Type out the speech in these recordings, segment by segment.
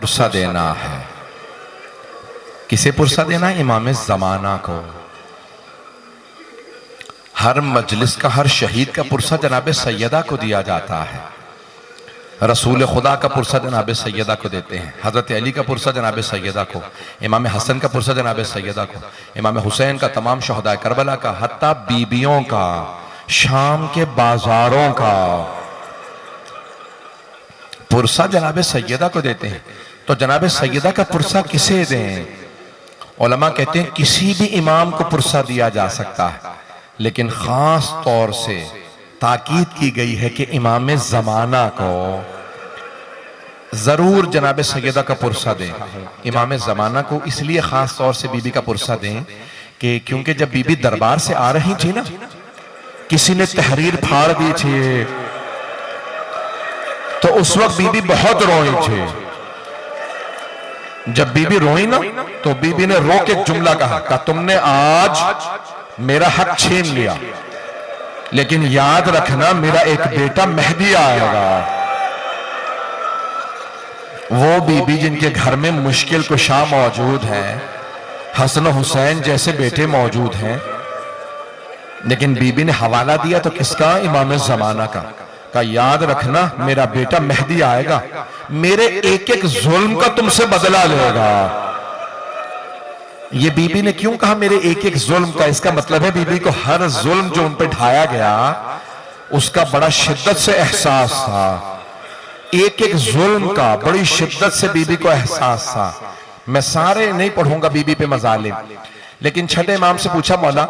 पुरसा देना है। किसे पुरसा देना है? इमाम ज़माना को। हर मजलिस का, हर शहीद का पुरसा जनाब सैयदा को दिया जाता है। रसूल खुदा का पुरसा जनाब सैयदा को देते हैं, हज़रत अली का पुरसा जनाब सैयदा को, इमाम हसन का पुरसा जनाब सैयदा को, इमाम हुसैन का, तमाम शहदा करबला का, हत्ता बीबियों का, शाम के बाजारों का पुरसा जनाब सैयदा को देते हैं। तो जनाब सैयदा का पुरसा किसे दें? उलमा कहते हैं किसी भी इमाम को पुरसा दिया जा सकता है, लेकिन खास तौर से ताकीद की गई है कि इमाम ज़माना को जरूर जनाब सैयदा का पुरसा दें। इमाम ज़माना को इसलिए खास तौर से बीबी का पुरसा दें कि क्योंकि जब बीबी दरबार से आ रही थी ना, किसी ने तहरीर फाड़ दी थी, तो उस वक्त बीबी बहुत रोई थी। जब बीबी रोई ना, तो बीबी ने रो के जुमला कहा, तुमने आज मेरा हक छीन लिया, लेकिन याद रखना मेरा एक बेटा मेहदी आएगा। वो बीबी जिनके घर में मुश्किल कुशा मौजूद है, हसन हुसैन जैसे बेटे मौजूद हैं, लेकिन बीबी ने हवाला दिया तो किसका? इमाम ज़माना का याद रखना मेरा बेटा मेहदी आएगा, मेरे एक एक जुल्म का तुमसे बदला लेगा। ये बीबी ने क्यों कहा मेरे एक एक जुल्म का? इसका मतलब है बीबी को हर जुल्म जो उन पर ढाया गया उसका बड़ा शिद्दत से एहसास था। एक एक जुल्म का बड़ी शिद्दत से बीबी को एहसास था। मैं सारे नहीं पढ़ूंगा बीबी पे मजालिम, लेकिन छठे इमाम से पूछा, मौला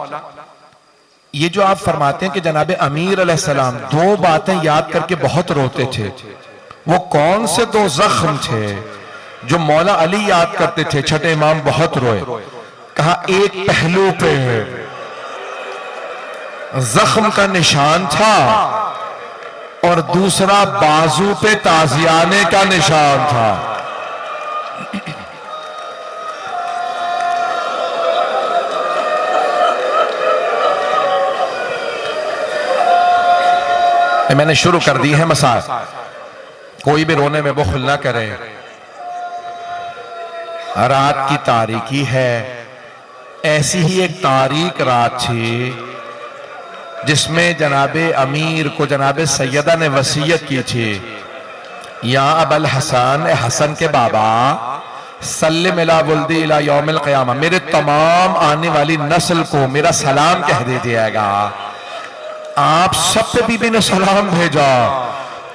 ये जो आप फरमाते हैं कि जनाब अमीर अलैहिस्सलाम दो बातें याद करके बहुत रोते थे, वो कौन से दो जख्म थे जो मौला अली याद करते थे? छठे इमाम बहुत रोए। कहा एक पहलू पे जख्म का निशान था और दूसरा बाजू पे ताजियाने का निशान था। मैंने शुरू कर दी है मसाज, कोई भी रोने में बुखल ना करे। रात की तारीकी है, ऐसी ही एक तारीक रात थी जिसमें जनाबे अमीर को जनाबे सैयदा ने वसीयत की थी, या अबल हसन, हसन के बाबा, सल्लिम इला वुल्दी इला यौमिल क़ियामा, मेरे तमाम आने वाली नस्ल को मेरा सलाम कह दीजिएगा। आप सब पे बीबी ने सलाम भेजा।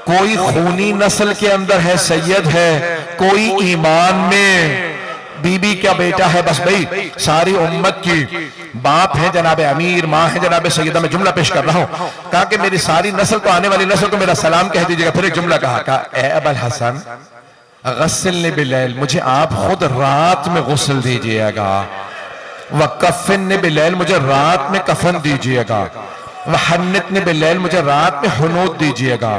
कोई खूनी नस्ल के अंदर है, सैयद है, कोई ईमान में बीबी का बेटा है, बस भाई सारी उम्मत की बाप है जनाब अमीर, माँ है जनाब सैयदा। मैं जुमला पेश कर रहा हूँ। कहा कि मेरी सारी नस्ल को, आने वाली नस्ल को मेरा सलाम कह दीजिएगा। फिर एक जुमला कहा, ए अबल हसन गस्सिलनी बिलैल, मुझे आप खुद रात में गुस्ल दीजिएगा। व कफ़िन्नी बिलैल, मुझे रात में कफन दीजिएगा। व हन्नितनी बिलैल, मुझे रात में हुनूत दीजिएगा।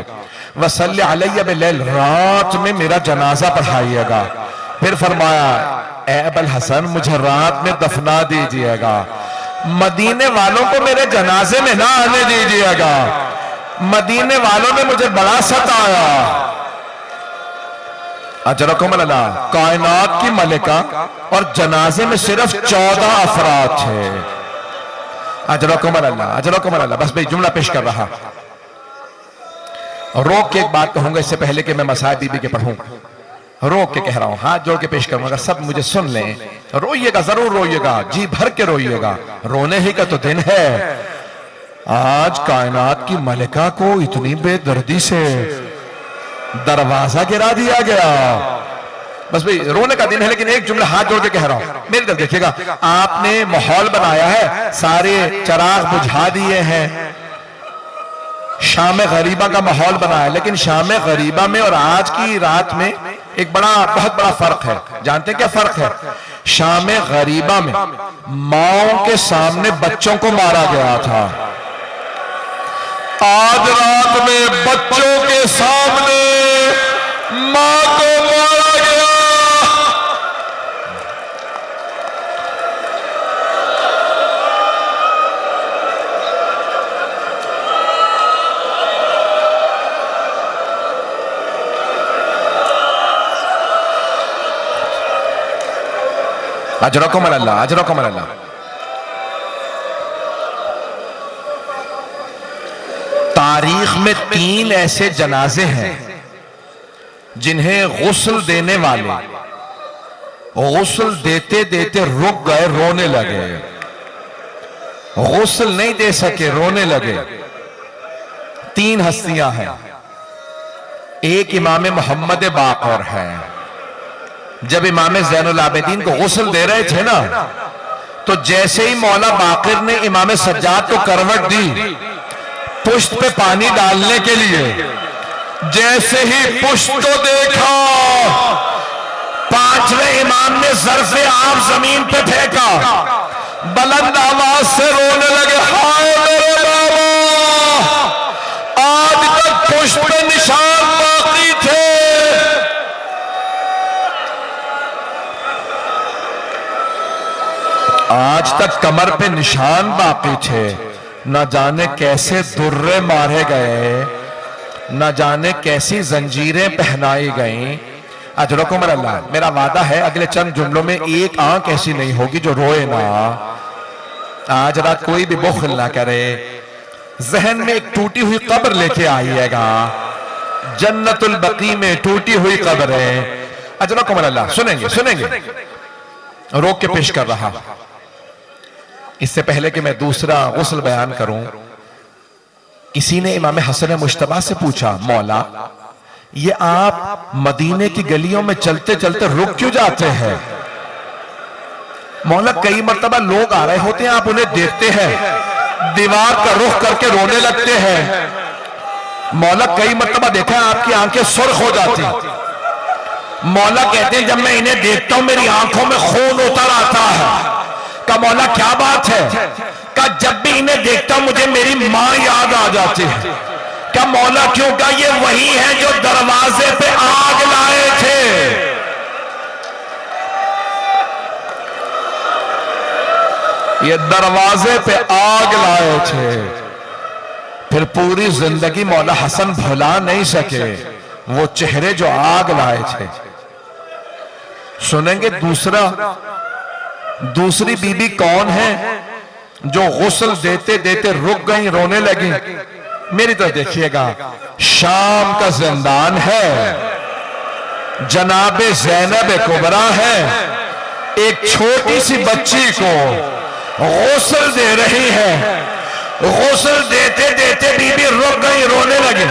व सल्ली अलैया बिलैल, रात में मेरा जनाजा पढ़ाइएगा। फिर फरमाया, ए अबल हसन मुझे रात में दफना दीजिएगा, मदीने वालों को मेरे जनाजे में ना आने दीजिएगा, मदीने वालों ने मुझे बड़ा सताया। अजरकुम अल्लाह, कायनात की मलिका और जनाजे में सिर्फ 14 अफराद थे। अजरकुम अल्लाह, अजरकुम अल्लाह। बस भाई जुमला पेश कर रहा। रोक के एक बात कहूंगा इससे पहले कि मैं मसाइब बीबी के पढ़ूं, रोक के कह रहा हूं, हाथ जोड़ के पेश करूंगा, सब मुझे सुन लें। रोइएगा, जरूर रोइएगा, जी भर के रोइएगा। रोने ही का तो दिन है। आज कायनात की मलिका को इतनी बेदर्दी से दरवाजा गिरा दिया गया। बस भाई रोने का दिन है, लेकिन एक जुमला हाथ जोड़ के कह रहा हूं, मेरी तरफ देखिएगा। आपने माहौल बनाया है, सारे चिराग बुझा दिए हैं, शाम गरीबा का माहौल बनाया, लेकिन शाम गरीबा में और आज की रात में एक बहुत बड़ा फर्क है। जानते हैं क्या फर्क है? शाम गरीबा में माओ के सामने बच्चों को मारा गया था, आज रात में बच्चों के सामने मां को मारा गया। अजरकुम अल्लाह, अजरकुम अल्लाह। तारीख में 3 ऐसे जनाजे हैं जिन्हें गुस्ल देने वाले गुस्ल देते देते रुक गए, रोने लगे, गुस्ल नहीं दे सके, रोने लगे। 3 हस्तियां हैं। एक इमाम मोहम्मद बाकर है। जब इमाम ज़ैनुल आबिदीन को गुस्ल दे रहे थे ना, तो जैसे ही मौला बाकर ने इमाम सज्जाद को करवट दी पुश्त पे पानी डालने के लिए, जैसे ही पुश्त को देखा, 5वें इमाम ने ज़र्फ़े आब जमीन पे फेंका, बुलंद आवाज से रोने लगे, हाय मेरे बाबा, आज तक पुश्त पे निशान बाकी थे, आज तक कमर पे निशान बाकी थे। न जाने कैसे दुर्रे मारे गए, न जाने कैसी जंजीरें पहनाई गईं। अजरकुम अल्लाह, मेरा वादा है अगले चंद जुमलों में एक आंख ऐसी नहीं होगी जो रोए ना। आज रात कोई भी बुख्ल ना करे। जहन में एक टूटी हुई कब्र लेके आइएगा, जन्नतुल बकी में टूटी हुई कब्र है। अजरकुम अल्लाह, सुनेंगे सुनेंगे, रोक के पेश कर रहा। इससे पहले कि मैं दूसरा गुस्ल बयान करूं, किसी ने इमाम हसन मुश्तबा से पूछा, मौला ये आप मदीने की गलियों में चलते चलते रुक क्यों जाते हैं? मौला कई मर्तबा लोग आ रहे होते हैं, आप उन्हें देखते हैं, दीवार का रुख करके रोने लगते हैं। मौला कई मर्तबा देखा है आपकी आंखें सुर्ख हो जाती। मौला कहते हैं जब मैं इन्हें देखता हूं मेरी आंखों में खून उतर आता है। का मौला क्या बात है? का जब भी इन्हें देखता हूं मुझे मेरी मां याद आ जाती है। क्या मौला क्यों? का ये वही है जो दरवाजे पे आग लाए थे। ये दरवाजे पे आग लाए थे, फिर पूरी जिंदगी मौला हसन भुला नहीं सके वो चेहरे जो आग लाए थे। सुनेंगे दूसरी बीबी कौन है जो गुस्ल देते देते रुक गई, रोने लगी। मेरी तरफ देखिएगा, शाम का जिंदान है, जनाबे ज़ैनब कुबरा है, एक छोटी सी बच्ची को गुस्ल दे रही है। गुस्ल देते देते बीबी रुक गई, रोने लगी।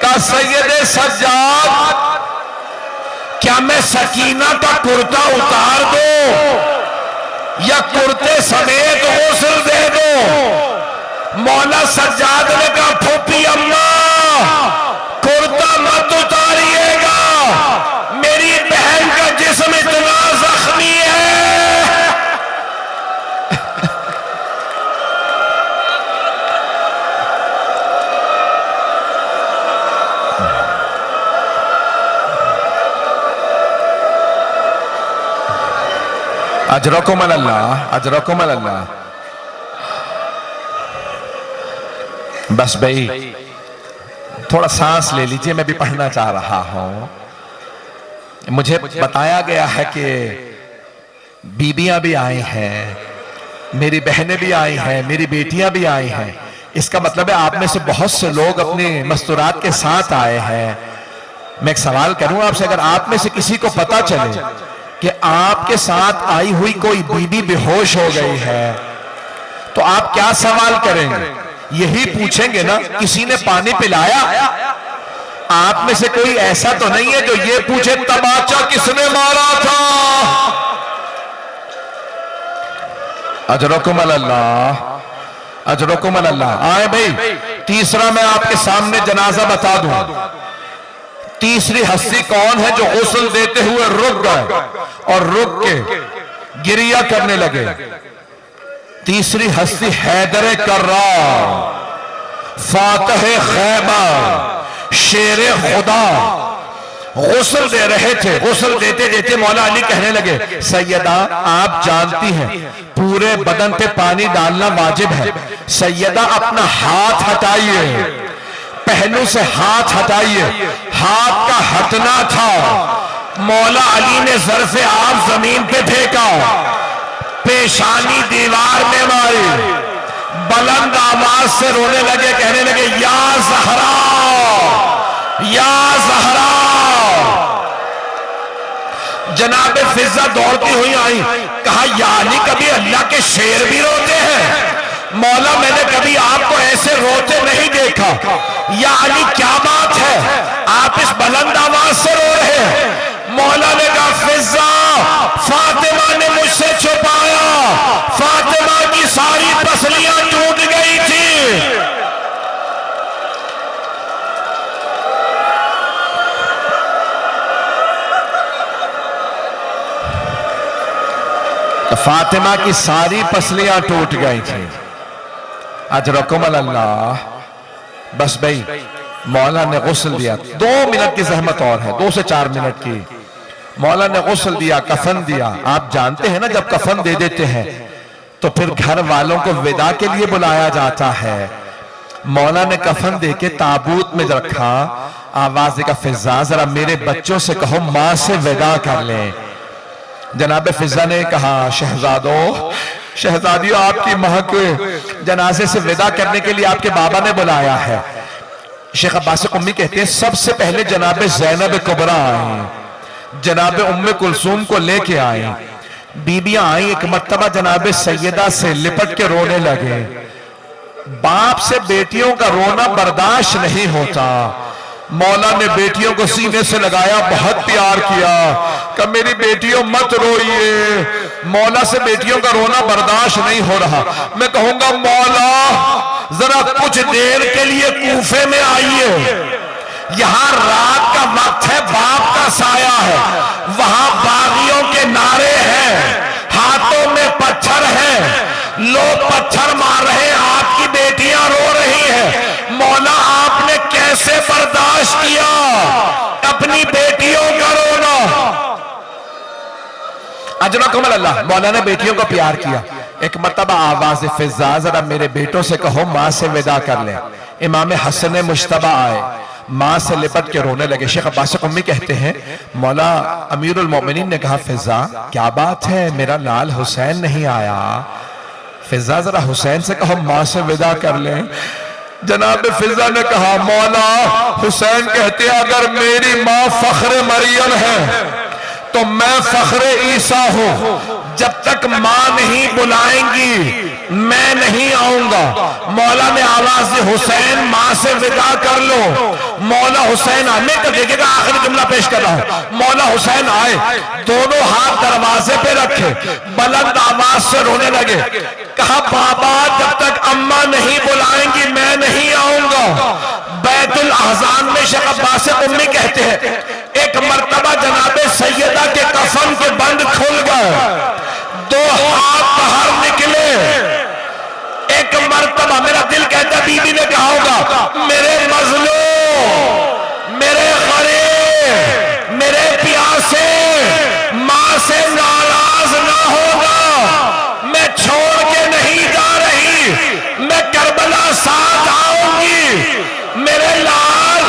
का सैयदे सज्जाद, क्या मैं सकीना का कुर्ता उतार दो या कुर्ते समेत गुस्ल दे दो? मौला सज्जाद ने कहा, फूफी अम्मा कुर्ता मत उतारिएगा, मेरी बहन का जिस्म इतना जख्मी है। अजरकुम अल्लाह, अजरकुम अल्लाह। बस भाई थोड़ा सांस ले लीजिए, मैं भी पढ़ना चाह रहा हूं। मुझे बताया गया है कि बीबियां भी आई हैं, मेरी बहनें भी आई हैं, मेरी बेटियां भी आई हैं। इसका मतलब है आप में से बहुत से लोग अपने मस्तूरात के साथ आए हैं। मैं एक सवाल करूं आपसे, अगर आप में से किसी को पता चले कि आपके साथ आई हुई कोई बीबी बेहोश हो गई है, तो आप क्या सवाल करेंगे? यही पूछेंगे ना, किसी ने पानी पिलाया? आप में से कोई ऐसा तो नहीं है जो ये पूछे तमाचा किसने मारा था? अजरकुम अल्लाह, अजरकुम अल्लाह। आए भाई, तीसरा मैं आपके सामने जनाजा बता दूं। तीसरी हस्ती कौन है जो गुस्ल देते हुए रुक गए और रुक के गिरिया करने लगे? तीसरी हस्ती हैदर कर्रार, फातह खैबर, शेर खुदा गुस्ल दे रहे थे। गुस्ल देते देते मौला अली कहने लगे, सैयदा आप जानती हैं पूरे बदन पे पानी डालना वाजिब है। सैयदा अपना हाथ हटाइए, पहलू से हाथ हटाइए। हाथ का हटना था, मौला अली ने ज़र्फ़े आप जमीन पे फेंका, पेशानी दीवार में मारी, बुलंद आवाज से रोने लगे, कहने लगे या ज़हरा, या ज़हरा। जनाब फिजा दौड़ती हुई आई, कहा यानी कभी अल्लाह के शेर भी रोते हैं? मौला मैंने कभी आपको ऐसे रोते नहीं देखा। या अली क्या बात है, आप इस बुलंद आवाज से रो रहे हैं? मौला ने कहा फिजा, फातिमा ने मुझसे छुपाया, फातिमा की सारी पसलियां टूट गई थी। फातिमा की सारी पसलियां टूट गई थी। अजरकुम अल्लाह। बस भाई मौला ने गुस्ल दिया, 2 मिनट की जहमत और है, 2 से 4 मिनट की। मौला ने गुस्ल दिया, कफन दिया। आप जानते हैं ना जब कफन दे देते हैं तो फिर घर वालों को विदा के लिए बुलाया जाता है। मौला ने कफन दे के ताबूत में रखा, आवाज देगा फिजा जरा मेरे बच्चों से कहो मां से विदा कर लें। जनाब फिजा ने कहा शहजादों, शहजादियों आपकी मां को जनाजे से विदा करने के लिए आपके बाबा ने बुलाया है। शेख अब्बास उम्मी कहते हैं सबसे पहले जनाब ज़ैनब कुबरा आई, जनाब उम्मे कुलसूम को लेके आई। बीबियां आई, एक मर्तबा जनाब सैयदा से लिपट के रोने लगे। बाप से बेटियों का रोना बर्दाश्त नहीं होता। मौला ने बेटियों को सीने से लगाया, बहुत प्यार किया, कि मेरी बेटियों मत रोइए। मौला से बेटियों का रोना बर्दाश्त नहीं हो रहा। मैं कहूंगा मौला जरा कुछ देर के लिए कूफे में आइए, यहां रात का वक्त है, बाप का साया है, वहां बागियों के नारे हैं, हाथों में पत्थर हैं, लोग पत्थर मार रहे हैं, आपकी बेटियां रो रही हैं। मौला आपने कैसे बर्दाश्त किया अपनी बेटियों का रोना? अजरकुम अल्लाह। मौला ने बेटियों को प्यार किया। एक मर्तबा आवाज फिजा जरा मेरे बेटों से कहो मां से विदा कर ले। इमाम हसन मुश्तबा आए, मां से लिपट के रोने लगे। शेख अब्बास उम्मी कहते हैं मौला अमीरुल मोमिनीन ने कहा फिजा क्या बात है, मेरा लाल हुसैन नहीं आया? फिजा जरा हुसैन से कहो मां से विदा कर ले। जनाब फिजा ने कहा मौला हुसैन कहते अगर मेरी मां फख्र मरियम है तो मैं फख्र ईसा हूं। जब तक मां नहीं बुलाएंगी मैं नहीं आऊंगा। मौला ने आवाज दी हुसैन मां से विदा कर लो। मौला हुसैन आने का देखिएगा, आखिरी जुमला पेश कर रहा हूं। मौला हुसैन आए, दोनों हाथ दरवाजे पे रखे, बुलंद आवाज से रोने लगे। कहा बाबा जब तक अम्मा नहीं बुलाएंगी मैं नहीं आऊंगा। बैतुल अहज़ान में शेख अब्बास उम्मी कहते हैं एक मर्तबा जनाबे सैयदा के कफन के बंद खुल गए, 2 हाथ बाहर निकले। एक मर्तबा मेरा दिल कहता बीबी ने कहा होगा मेरे मजलूम, मेरे गरीब, मेरे प्यासे, मां से नाराज ना होगा, मैं छोड़ के नहीं जा रही, मैं करबला साथ आऊंगी। मेरे लाल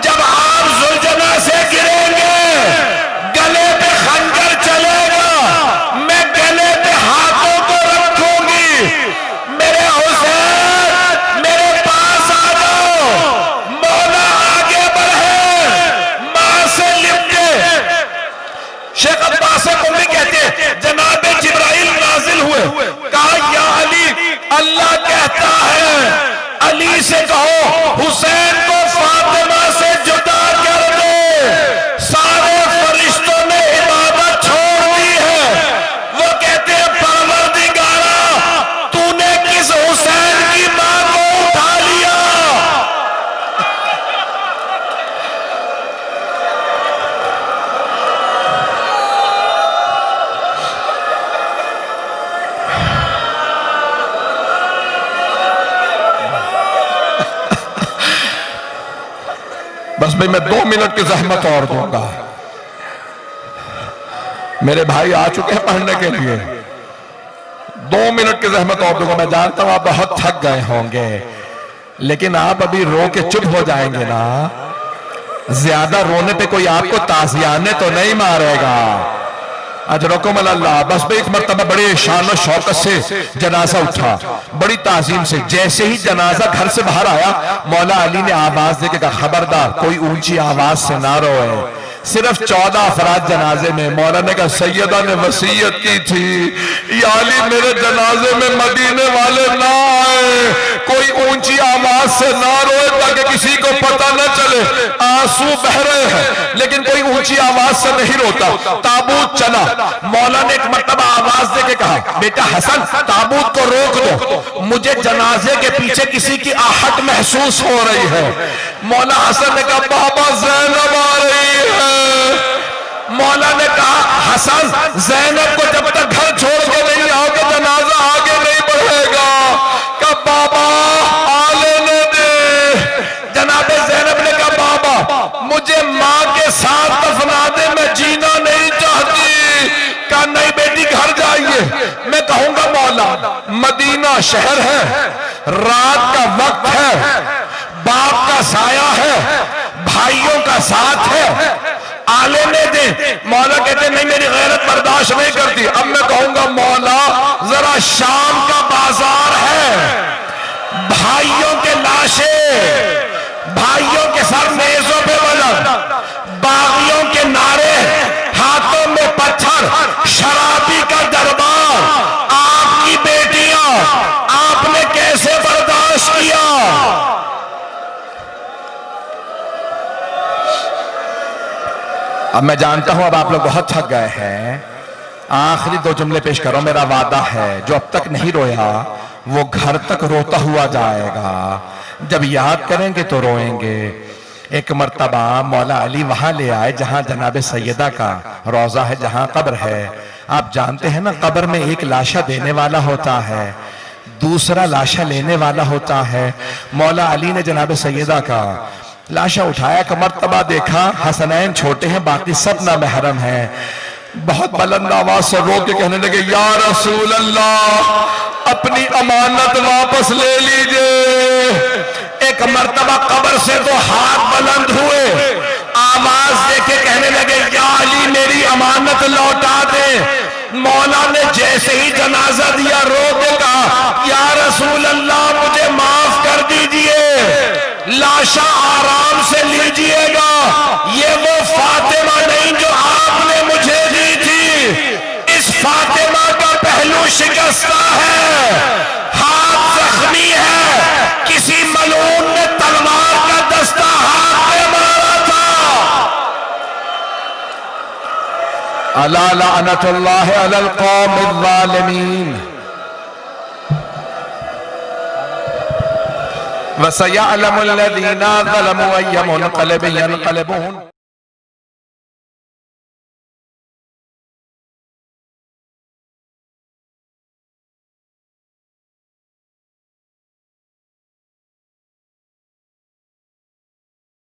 जब आप जुल्जना से गिरेंगे गले पे खंजर चलेगा, मैं गले पे हाथों को रखूंगी। मेरे हुसैन मेरे पास आ जाओ। मौला आगे बढ़े, मां से लिपटे। शेख अब्बास उम्मी कहते हैं जनाब जिब्राइल नाजिल हुए, कहा या अली अल्लाह कहता है अली से कहो हुसैन को फातिमा से जुदा कर दे। सारे फरिश्तों ने इबादत छोड़ दी है। वो कहते हैं परवरदिगारा तूने किस हुसैन की मां को उठा लिया? बस भाई मैं 2 मिनट की जहमत और दूंगा। मेरे भाई आ चुके हैं पढ़ने के लिए, 2 मिनट की जहमत और दूंगा। मैं जानता हूं आप बहुत थक गए होंगे, लेकिन आप अभी रो के चुप हो जाएंगे ना ज्यादा रोने पे कोई आपको ताजियाने तो नहीं मारेगा। अजरकुम अल्लाह। बस भाई एक मरतबा बड़े शान और शौकत से जनाजा उठा, बड़ी ताजीम से। जैसे ही जनाजा घर से बाहर आया, मौला अली ने आवाज देके कहा, खबरदार कोई ऊंची आवाज से ना रोए। सिर्फ 14 अफराद जनाजे में। मौला ने कहा, सैयदा ने वसीयत की थी, या अली मेरे जनाजे में मदीने वाले ना आए, कोई ऊंची आवाज से ना रोए ताकि किसी को पता न चले आंसू बह रहे हैं, लेकिन कोई ऊंची आवाज से नहीं रोता। ताबूत चला, मौला ने एक मरतबा आवाज देके कहा, बेटा हसन ताबूत को रोक दो, मुझे जनाजे के पीछे किसी की आहट महसूस हो रही है। मौला हसन ने कहा, बाबा ज़ैनब आ रही है। मौला ने कहा, हसन ज़ैनब को जब तक घर छोड़ के नहीं आओगे जनाजा आगे नहीं बढ़ेगा। कहा बाबा आ लेने दे। जनाबे ज़ैनब ने कहा, बाबा मुझे माँ के साथ दफना दे, मैं जीना नहीं चाहती। कहा नहीं बेटी घर जाइए। मैं कहूंगा मौला मदीना शहर है, रात का वक्त है, बाप का साया है, भाइयों का साथ है, आले ने दे। मौला कहते नहीं मेरी गैरत बर्दाश्त नहीं करती। अब मैं कहूंगा मौला जरा शाम का बाजार है, भाइयों के लाशें, भाइयों के सर मेजों पे बुलंद, बागियों के नारे, हाथों में पत्थर, शराबी का दरबार, आपकी बेटियां, आपने कैसे बर्दाश्त किया। अब मैं जानता हूं अब आप लोग बहुत थक गए हैं। आखिरी 2 जुमले पेश करो। मेरा वादा है जो अब तक नहीं रोया वो घर तक रोता हुआ जाएगा। जब याद करेंगे तो रोएंगे। एक मर्तबा मौला अली वहां ले आए जहां जनाब सैयदा का रोजा है, जहां कब्र है। आप जानते हैं ना, कब्र में एक लाशा देने वाला होता है, दूसरा लाशा लेने वाला होता है। मौला अली ने जनाब सैयदा का लाशा उठाया, एक मर्तबा देखा हसनैन छोटे हैं, बाकी सब ना महरम हैं। बहुत बुलंद आवाज से रो के कहने लगे, या रसूल अल्लाह अपनी अमानत वापस ले लीजिए। एक मर्तबा कब्र से तो हाथ बुलंद हुए, आवाज देके कहने लगे, या अली मेरी अमानत लौटा दे। मौला ने जैसे ही जनाजा दिया रो के कहा, या रसूल अल्लाह मुझे माफ कर दीजिए, लाशा आराम से लीजिएगा, ये वो फातिमा नहीं जो आपने मुझे दी थी। इस फातिमा का पहलू शिकस्ता है, हाथ जख्मी है, किसी मलून ने तलवार का दस्ता हाथ में मारा था। अला लअनतुल्लाह अलल कौमिज़ ज़ालिमीन वसयअलमुल लज़ीना ज़लमू अय्य मुनक़लिबिन यनक़लिबून।